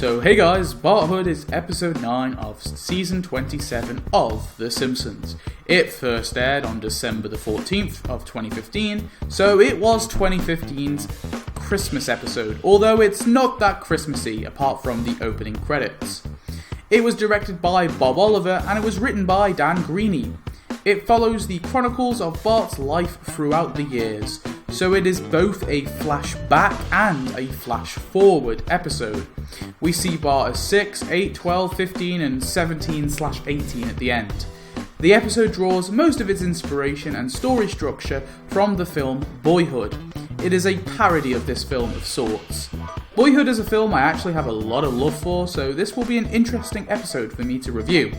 So hey guys, Barthood is episode 9 of season 27 of The Simpsons. It first aired on December the 14th of 2015, so it was 2015's Christmas episode, although it's not that Christmassy apart from the opening credits. It was directed by Bob Oliver and it was written by Dan Greaney. It follows the chronicles of Bart's life throughout the years, so it is both a flashback and a flash forward episode. We see Bart as 6, 8, 12, 15 and 17/18 at the end. The episode draws most of its inspiration and story structure from the film Boyhood. It is a parody of this film of sorts. Boyhood is a film I actually have a lot of love for, so this will be an interesting episode for me to review.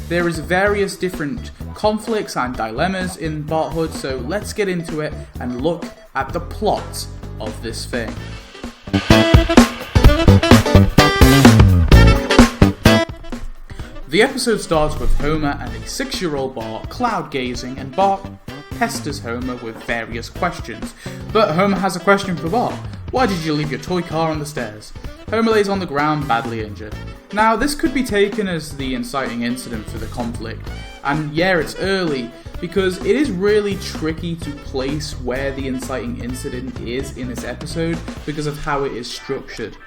There is various different conflicts and dilemmas in Barthood, so let's get into it and look at the plot of this thing. The episode starts with Homer and a 6-year-old Bart cloud gazing, and Bart pesters Homer with various questions. But Homer has a question for Bart. Why did you leave your toy car on the stairs? Homer lays on the ground badly injured. Now this could be taken as the inciting incident for the conflict, and yeah, it's early, because it is really tricky to place where the inciting incident is in this episode because of how it is structured.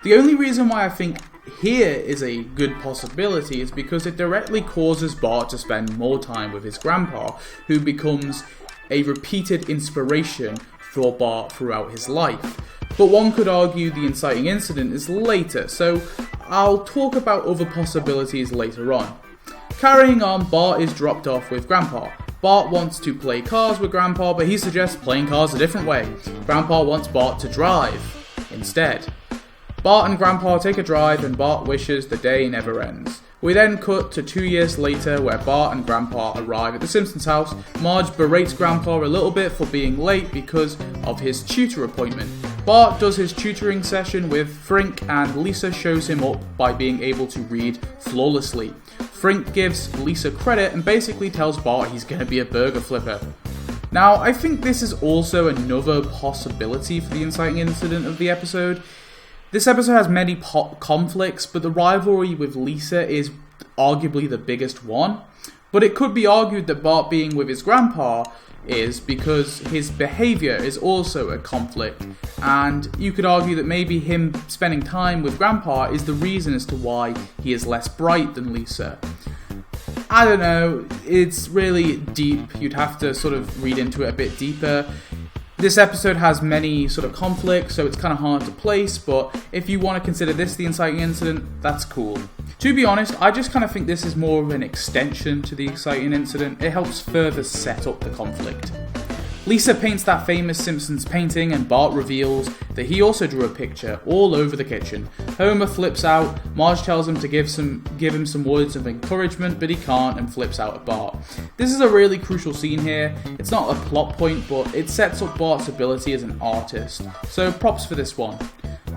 The only reason why I think here is a good possibility is because it directly causes Bart to spend more time with his grandpa, who becomes a repeated inspiration for Bart throughout his life. But one could argue the inciting incident is later, so I'll talk about other possibilities later on. Carrying on, Bart is dropped off with Grandpa. Bart wants to play cars with Grandpa, but he suggests playing cars a different way. Grandpa wants Bart to drive instead. Bart and Grandpa take a drive and Bart wishes the day never ends. We then cut to 2 years later where Bart and Grandpa arrive at the Simpsons house. Marge berates Grandpa a little bit for being late because of his tutor appointment. Bart does his tutoring session with Frink and Lisa shows him up by being able to read flawlessly. Frink gives Lisa credit and basically tells Bart he's going to be a burger flipper. Now, I think this is also another possibility for the inciting incident of the episode. This episode has many conflicts, but the rivalry with Lisa is arguably the biggest one. But it could be argued that Bart being with his grandpa is because his behaviour is also a conflict, and you could argue that maybe him spending time with grandpa is the reason as to why he is less bright than Lisa. I don't know, it's really deep, you'd have to sort of read into it a bit deeper. This episode has many sort of conflicts, so it's kind of hard to place, but if you want to consider this the inciting incident, that's cool. To be honest, I just kind of think this is more of an extension to the inciting incident. It helps further set up the conflict. Lisa paints that famous Simpsons painting and Bart reveals that he also drew a picture all over the kitchen. Homer flips out, Marge tells him to give him some words of encouragement, but he can't and flips out at Bart. This is a really crucial scene here. It's not a plot point, but it sets up Bart's ability as an artist, so props for this one.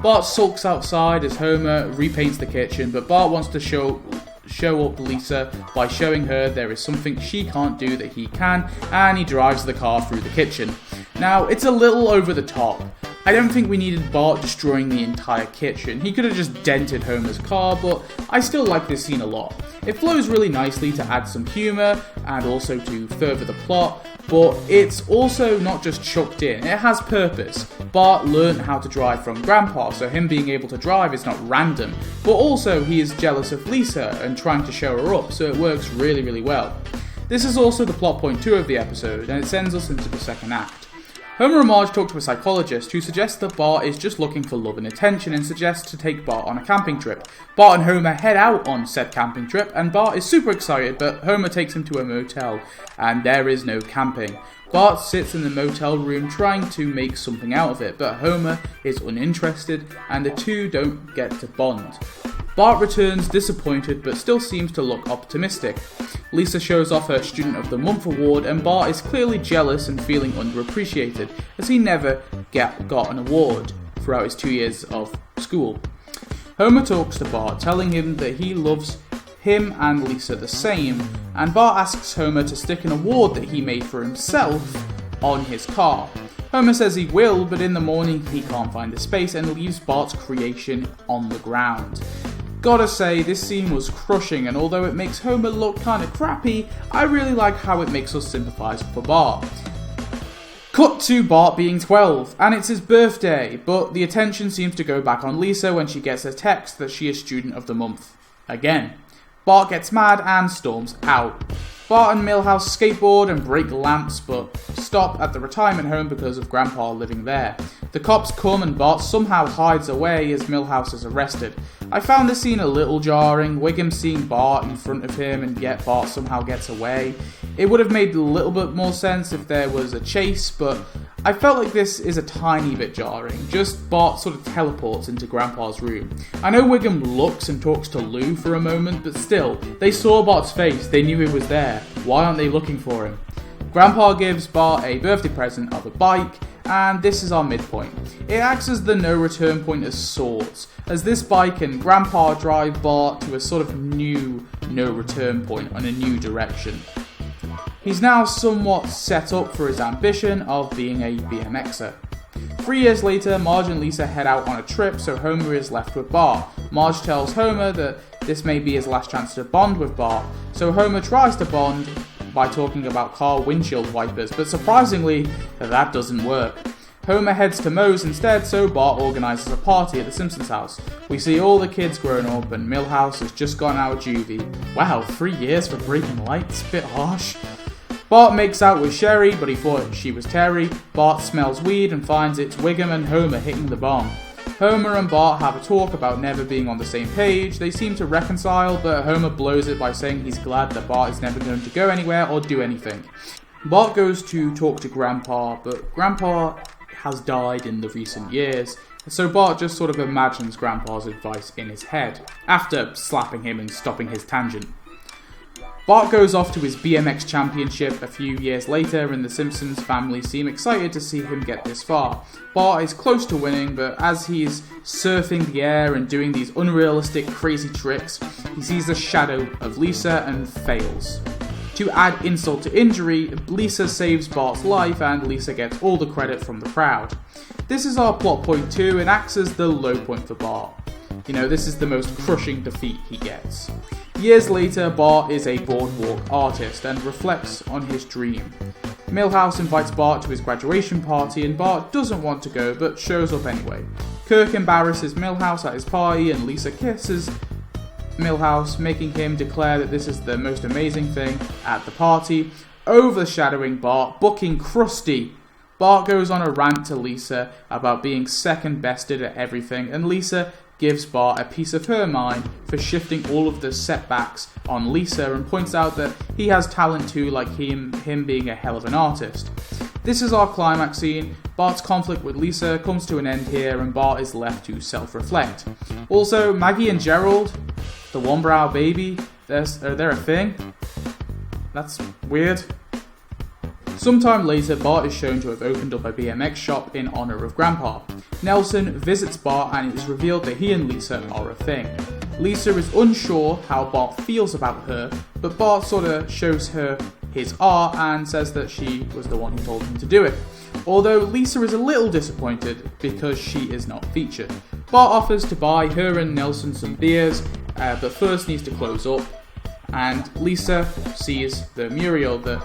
Bart sulks outside as Homer repaints the kitchen, but Bart wants to show up Lisa by showing her there is something she can't do that he can, and he drives the car through the kitchen. Now, it's a little over the top. I don't think we needed Bart destroying the entire kitchen. He could have just dented Homer's car, but I still like this scene a lot. It flows really nicely to add some humour and also to further the plot, but it's also not just chucked in, it has purpose. Bart learned how to drive from Grandpa, so him being able to drive is not random, but also he is jealous of Lisa and trying to show her up, so it works really, really well. This is also the plot point 2 of the episode, and it sends us into the second act. Homer and Marge talk to a psychologist who suggests that Bart is just looking for love and attention and suggests to take Bart on a camping trip. Bart and Homer head out on said camping trip and Bart is super excited, but Homer takes him to a motel and there is no camping. Bart sits in the motel room trying to make something out of it, but Homer is uninterested and the two don't get to bond. Bart returns disappointed but still seems to look optimistic. Lisa shows off her Student of the Month award and Bart is clearly jealous and feeling underappreciated as he never got an award throughout his 2 years of school. Homer talks to Bart, telling him that he loves him and Lisa the same, and Bart asks Homer to stick an award that he made for himself on his car. Homer says he will, but in the morning he can't find the space and leaves Bart's creation on the ground. Gotta say, this scene was crushing, and although it makes Homer look kinda crappy, I really like how it makes us sympathise for Bart. Cut to Bart being 12, and it's his birthday, but the attention seems to go back on Lisa when she gets a text that she is Student of the Month. Again. Bart gets mad and storms out. Bart and Milhouse skateboard and break lamps, but stop at the retirement home because of Grandpa living there. The cops come and Bart somehow hides away as Milhouse is arrested. I found this scene a little jarring, Wiggum seeing Bart in front of him and yet Bart somehow gets away. It would have made a little bit more sense if there was a chase, but I felt like this is a tiny bit jarring. Just Bart sort of teleports into Grandpa's room. I know Wiggum looks and talks to Lou for a moment, but still, they saw Bart's face, they knew he was there. Why aren't they looking for him? Grandpa gives Bart a birthday present of a bike, and this is our midpoint. It acts as the no-return point of sorts, as this bike and Grandpa drive Bart to a sort of new no-return point on a new direction. He's now somewhat set up for his ambition of being a BMXer. 3 years later, Marge and Lisa head out on a trip, so Homer is left with Bart. Marge tells Homer that this may be his last chance to bond with Bart, so Homer tries to bond by talking about car windshield wipers, but surprisingly, that doesn't work. Homer heads to Moe's instead, so Bart organises a party at the Simpsons house. We see all the kids grown up, and Milhouse has just gotten out of juvie. Wow, 3 years for breaking lights? Bit harsh. Bart makes out with Sherry, but he thought she was Terry. Bart smells weed and finds it's Wiggum and Homer hitting the bomb. Homer and Bart have a talk about never being on the same page. They seem to reconcile, but Homer blows it by saying he's glad that Bart is never going to go anywhere or do anything. Bart goes to talk to Grandpa, but Grandpa has died in the recent years, so Bart just sort of imagines Grandpa's advice in his head, after slapping him and stopping his tangent. Bart goes off to his BMX championship a few years later, and the Simpsons family seem excited to see him get this far. Bart is close to winning, but as he's surfing the air and doing these unrealistic, crazy tricks, he sees the shadow of Lisa and fails. To add insult to injury, Lisa saves Bart's life, and Lisa gets all the credit from the crowd. This is our plot point too, and acts as the low point for Bart. You know, this is the most crushing defeat he gets. Years later, Bart is a boardwalk artist and reflects on his dream. Milhouse invites Bart to his graduation party and Bart doesn't want to go but shows up anyway. Kirk embarrasses Milhouse at his party and Lisa kisses Milhouse, making him declare that this is the most amazing thing at the party, overshadowing Bart booking Krusty. Bart goes on a rant to Lisa about being second bested at everything, and Lisa gives Bart a piece of her mind for shifting all of the setbacks on Lisa and points out that he has talent too, like him being a hell of an artist. This is our climax scene. Bart's conflict with Lisa comes to an end here and Bart is left to self-reflect. Also, Maggie and Gerald, the one-brow baby, are they a thing? That's weird. Sometime later, Bart is shown to have opened up a BMX shop in honour of Grandpa. Nelson visits Bart and it is revealed that he and Lisa are a thing. Lisa is unsure how Bart feels about her, but Bart sort of shows her his art and says that she was the one who told him to do it. Although Lisa is a little disappointed because she is not featured. Bart offers to buy her and Nelson some beers, but first needs to close up, and Lisa sees the mural that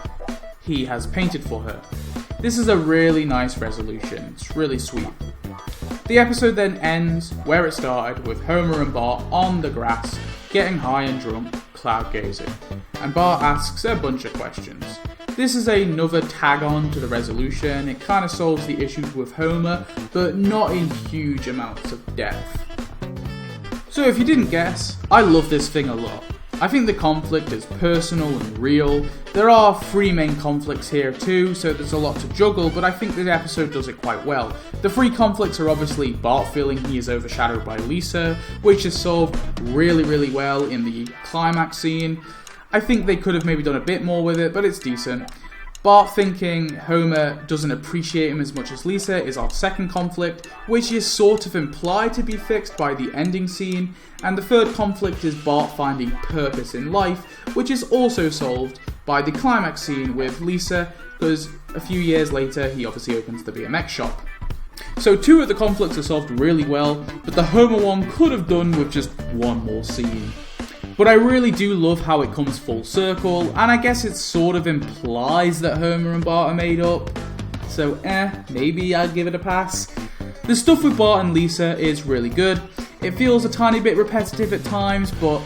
he has painted for her. This is a really nice resolution, it's really sweet. The episode then ends where it started, with Homer and Bart on the grass, getting high and drunk, cloud gazing, and Bart asks a bunch of questions. This is another tag-on to the resolution. It kind of solves the issues with Homer, but not in huge amounts of depth. So if you didn't guess, I love this thing a lot. I think the conflict is personal and real. There are 3 main conflicts here too, so there's a lot to juggle, but I think the episode does it quite well. The 3 conflicts are obviously Bart feeling he is overshadowed by Lisa, which is solved really well in the climax scene. I think they could have maybe done a bit more with it, but it's decent. Bart thinking Homer doesn't appreciate him as much as Lisa is our second conflict, which is sort of implied to be fixed by the ending scene, and the third conflict is Bart finding purpose in life, which is also solved by the climax scene with Lisa because a few years later he obviously opens the BMX shop. So 2 of the conflicts are solved really well, but the Homer one could have done with just one more scene. But I really do love how it comes full circle, and I guess it sort of implies that Homer and Bart are made up. So maybe I'd give it a pass. The stuff with Bart and Lisa is really good. It feels a tiny bit repetitive at times, but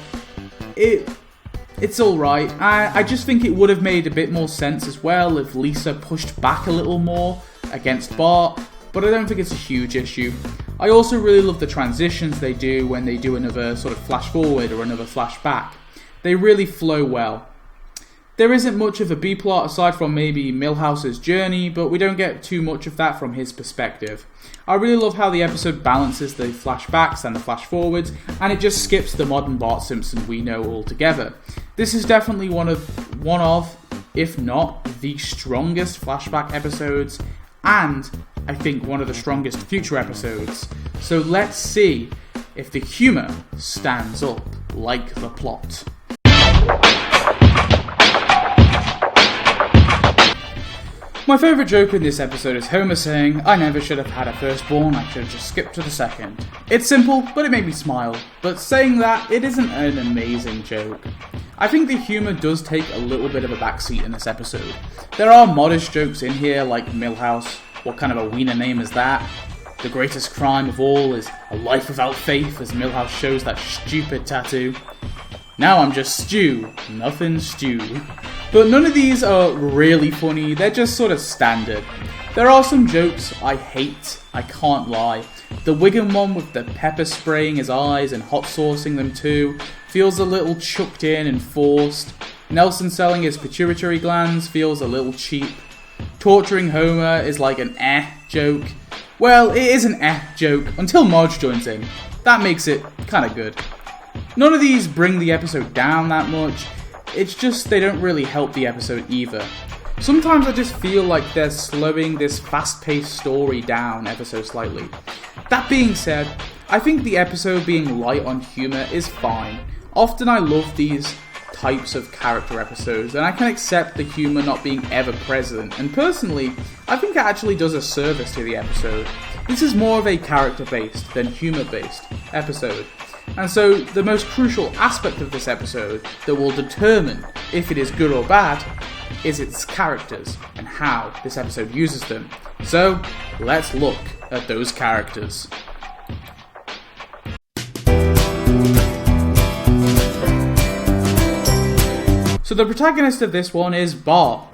it's alright. I just think it would have made a bit more sense as well if Lisa pushed back a little more against Bart, but I don't think it's a huge issue. I also really love the transitions they do when they do another sort of flash forward or another flash back. They really flow well. There isn't much of a B-plot aside from maybe Milhouse's journey, but we don't get too much of that from his perspective. I really love how the episode balances the flashbacks and the flash forwards, and it just skips the modern Bart Simpson we know altogether. This is definitely one of, if not the strongest flashback episodes, and I think one of the strongest future episodes. So let's see if the humour stands up like the plot. My favourite joke in this episode is Homer saying, "I never should have had a firstborn, I should have just skipped to the second." It's simple, but it made me smile. But saying that, it isn't an amazing joke. I think the humour does take a little bit of a backseat in this episode. There are modest jokes in here, like Milhouse. What kind of a wiener name is that? The greatest crime of all is a life without faith, as Milhouse shows that stupid tattoo. Now I'm just stew, nothing stew. But none of these are really funny, they're just sort of standard. There are some jokes I hate, I can't lie. The Wiggum one with the pepper spraying his eyes and hot saucing them too feels a little chucked in and forced. Nelson selling his pituitary glands feels a little cheap. Torturing Homer is like an joke. Well, it is an joke until Marge joins in. That makes it kinda good. None of these bring the episode down that much, it's just they don't really help the episode either. Sometimes I just feel like they're slowing this fast-paced story down ever so slightly. That being said, I think the episode being light on humour is fine. Often I love these types of character episodes, and I can accept the humour not being ever present, and personally, I think it actually does a service to the episode. This is more of a character-based than humour-based episode. And so, the most crucial aspect of this episode that will determine if it is good or bad is its characters and how this episode uses them. So, let's look at those characters. So the protagonist of this one is Bart,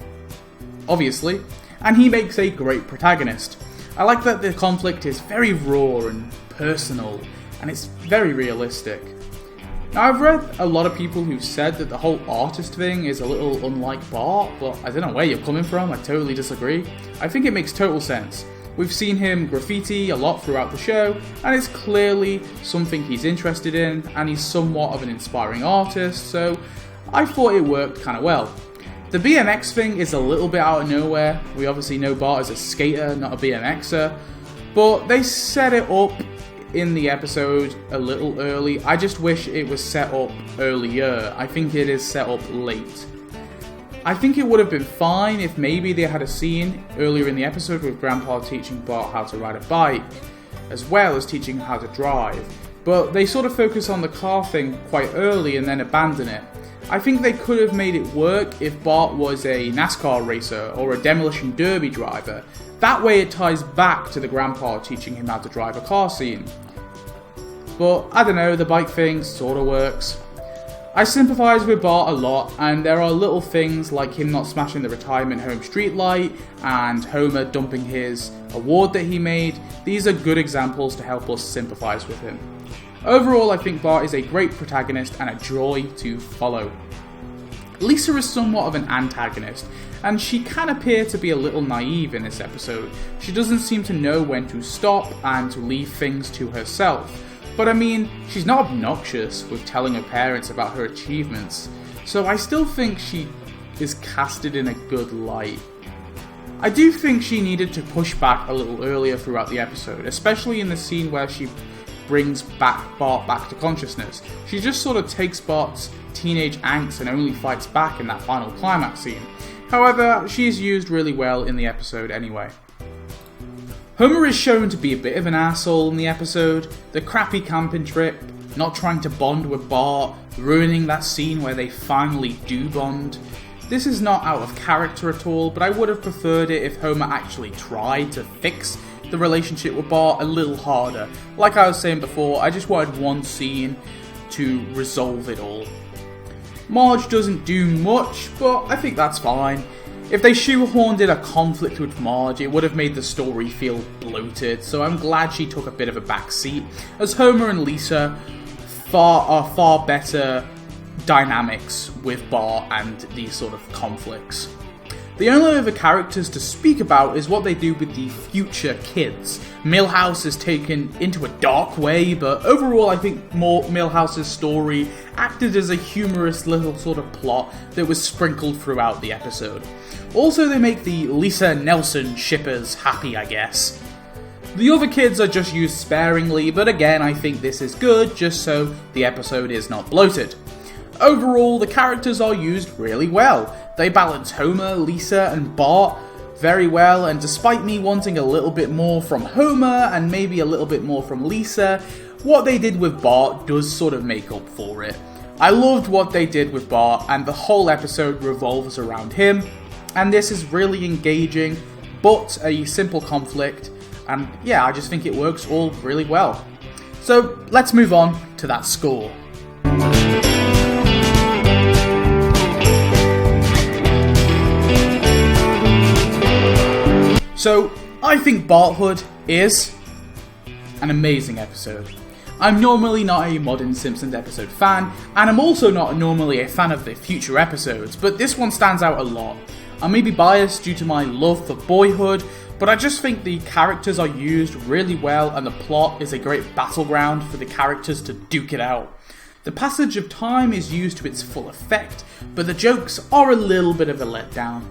obviously, and he makes a great protagonist. I like that the conflict is very raw and personal, and it's very realistic. Now, I've read a lot of people who said that the whole artist thing is a little unlike Bart, but I don't know where you're coming from, I totally disagree. I think it makes total sense. We've seen him graffiti a lot throughout the show, and it's clearly something he's interested in, and he's somewhat of an inspiring artist, so I thought it worked kind of well. The BMX thing is a little bit out of nowhere. We obviously know Bart is a skater, not a BMXer, but they set it up in the episode a little early. I just wish it was set up earlier. I think it is set up late. I think it would have been fine if maybe they had a scene earlier in the episode with Grandpa teaching Bart how to ride a bike, as well as teaching him how to drive. But they sort of focus on the car thing quite early and then abandon it. I think they could have made it work if Bart was a NASCAR racer or a demolition derby driver. That way it ties back to the grandpa teaching him how to drive a car scene. But I don't know, the bike thing sort of works. I sympathise with Bart a lot, and there are little things like him not smashing the retirement home streetlight and Homer dumping his award that he made. These are good examples to help us sympathise with him. Overall, I think Bart is a great protagonist and a joy to follow. Lisa is somewhat of an antagonist, and she can appear to be a little naive in this episode. She doesn't seem to know when to stop and to leave things to herself. But I mean, she's not obnoxious with telling her parents about her achievements, so I still think she is casted in a good light. I do think she needed to push back a little earlier throughout the episode, especially in the scene where she brings Bart back to consciousness. She just sort of takes Bart's teenage angst and only fights back in that final climax scene. However, she is used really well in the episode anyway. Homer is shown to be a bit of an asshole in the episode. The crappy camping trip, not trying to bond with Bart, ruining that scene where they finally do bond. This is not out of character at all, but I would have preferred it if Homer actually tried to fix the relationship with Bart a little harder. Like I was saying before, I just wanted one scene to resolve it all. Marge doesn't do much, but I think that's fine. If they shoehorned in a conflict with Marge, it would have made the story feel bloated, so I'm glad she took a bit of a backseat, as Homer and Lisa are far better dynamics with Bart and these sort of conflicts. The only other characters to speak about is what they do with the future kids. Milhouse is taken into a dark way, but overall I think Milhouse's story acted as a humorous little sort of plot that was sprinkled throughout the episode. Also, they make the Lisa Nelson shippers happy, I guess. The other kids are just used sparingly, but again I think this is good, just so the episode is not bloated. Overall, the characters are used really well. They balance Homer, Lisa, and Bart very well, and despite me wanting a little bit more from Homer and maybe a little bit more from Lisa, what they did with Bart does sort of make up for it. I loved what they did with Bart, and the whole episode revolves around him, and this is really engaging, but a simple conflict, and yeah, I just think it works all really well. So, let's move on to that score. So, I think Barthood is an amazing episode. I'm normally not a modern Simpsons episode fan, and I'm also not normally a fan of the future episodes, but this one stands out a lot. I may be biased due to my love for Boyhood, but I just think the characters are used really well and the plot is a great battleground for the characters to duke it out. The passage of time is used to its full effect, but the jokes are a little bit of a letdown.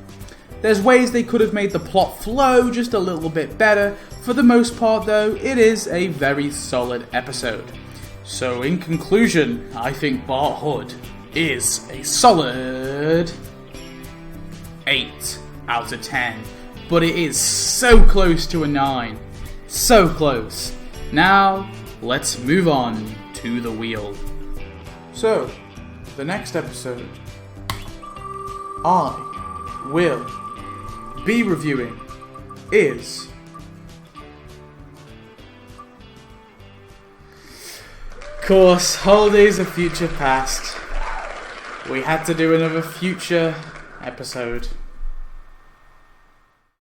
There's ways they could have made the plot flow just a little bit better. For the most part though, it is a very solid episode. So in conclusion, I think Barthood is a solid 8 out of 10. But it is so close to a 9. So close. Now, let's move on to the wheel. So, the next episode, I will be reviewing is of course, Holidays of Future Past. We had to do another future episode.